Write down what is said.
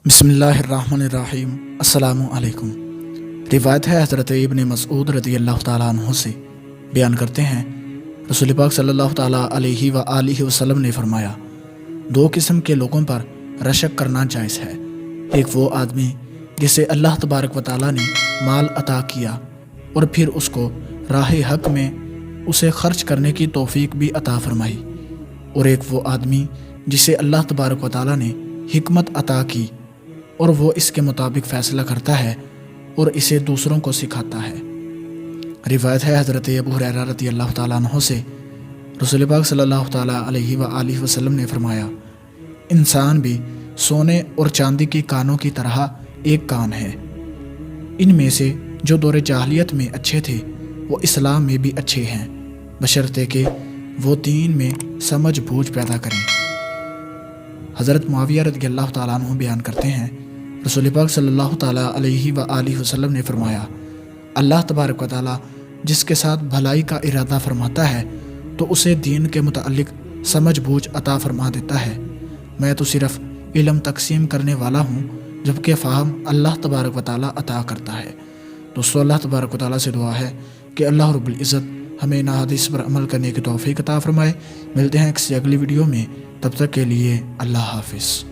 بسم اللہ الرحمن الرحیم۔ السلام علیکم۔ روایت ہے حضرت ابن مسعود رضی اللہ تعالیٰ عنہ سے، بیان کرتے ہیں رسول پاک صلی اللہ تعالیٰ علیہ وآلہ وسلم نے فرمایا، دو قسم کے لوگوں پر رشک کرنا جائز ہے۔ ایک وہ آدمی جسے اللہ تبارک و تعالیٰ نے مال عطا کیا اور پھر اس کو راہ حق میں اسے خرچ کرنے کی توفیق بھی عطا فرمائی، اور ایک وہ آدمی جسے اللہ تبارک و تعالیٰ نے حکمت عطا کی اور وہ اس کے مطابق فیصلہ کرتا ہے اور اسے دوسروں کو سکھاتا ہے۔ روایت ہے حضرت ابو ہریرہ رضی اللہ تعالیٰ عنہ سے، رسول پاک صلی اللہ تعالیٰ علیہ وآلہ وسلم نے فرمایا، انسان بھی سونے اور چاندی کی کانوں کی طرح ایک کان ہے۔ ان میں سے جو دور جاہلیت میں اچھے تھے وہ اسلام میں بھی اچھے ہیں، بشرطے کہ وہ دین میں سمجھ بوجھ پیدا کریں۔ حضرت معاویہ رضی اللہ تعالیٰ عنہ بیان کرتے ہیں، رسول پاک صلی اللہ تعالیٰ علیہ وآلہ وسلم نے فرمایا، اللہ تبارک و تعالیٰ جس کے ساتھ بھلائی کا ارادہ فرماتا ہے تو اسے دین کے متعلق سمجھ بوجھ عطا فرما دیتا ہے۔ میں تو صرف علم تقسیم کرنے والا ہوں، جبکہ فہم اللہ تبارک و تعالیٰ عطا کرتا ہے۔ دوستو، اللہ تبارک و تعالیٰ سے دعا ہے کہ اللہ رب العزت ہمیں ان حدیث پر عمل کرنے کی توفیق عطا فرمائے۔ ملتے ہیں کسی اگلی ویڈیو میں، تب تک کے لیے اللہ حافظ۔